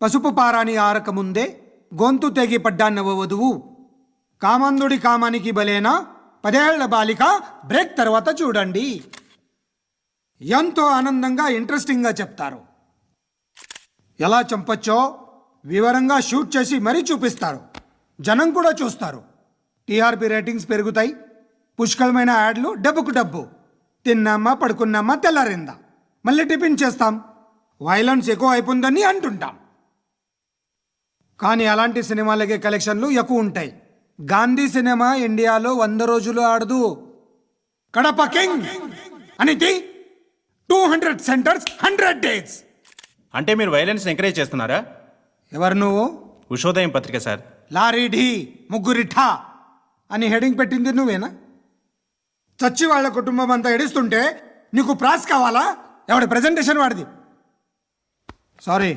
పసుపు పారాని ఆరకముందే గొంతు తెగి పడ్డాన్నవ వధువు, కామందుడి కామానికి బలేనా 10 ఏళ్ల బాలిక బ్రేక్ తర్వాత చూడండి. ఎంతో ఆనందంగా ఇంట్రెస్టింగ్గా చెప్తారు. ఎలా చంపచ్చో వివరంగా షూట్ చేసి మరీ చూపిస్తారు. జనం కూడా చూస్తారు. టీఆర్పీ రేటింగ్స్ పెరుగుతాయి. పుష్కలమైన యాడ్లు, డబ్బుకు డబ్బు. తిన్నామా, పడుకున్నామా, తెల్లారిందా, మళ్ళీ టిఫిన్ చేస్తాం. వైలెన్స్ ఎక్కువ అయిపోయిందని అంటుంటాం. కానీ అలాంటి సినిమాలకే కలెక్షన్లు ఎక్కువ ఉంటాయి. గాంధీ సినిమా ఇండియాలో 100 రోజులు ఆడదు. కడప కింగ్ అనేది 200 సెంటర్స్ 100 డేస్. అంటే మీరు వైలెన్స్ ఎంకరేజ్ చేస్తున్నారా? ఎవరు నువ్వు? ఉషోదయం పత్రిక సార్. లారీ ఢీ ముగ్గురి ఠా అని హెడింగ్ పెట్టింది నువ్వేనా? చచ్చి వాళ్ళ కుటుంబం అంతా ఎడుస్తుంటే నీకు ప్రాస్ కావాలా? ఎవడి ప్రెజెంటేషన్ వాడిది. సారీ.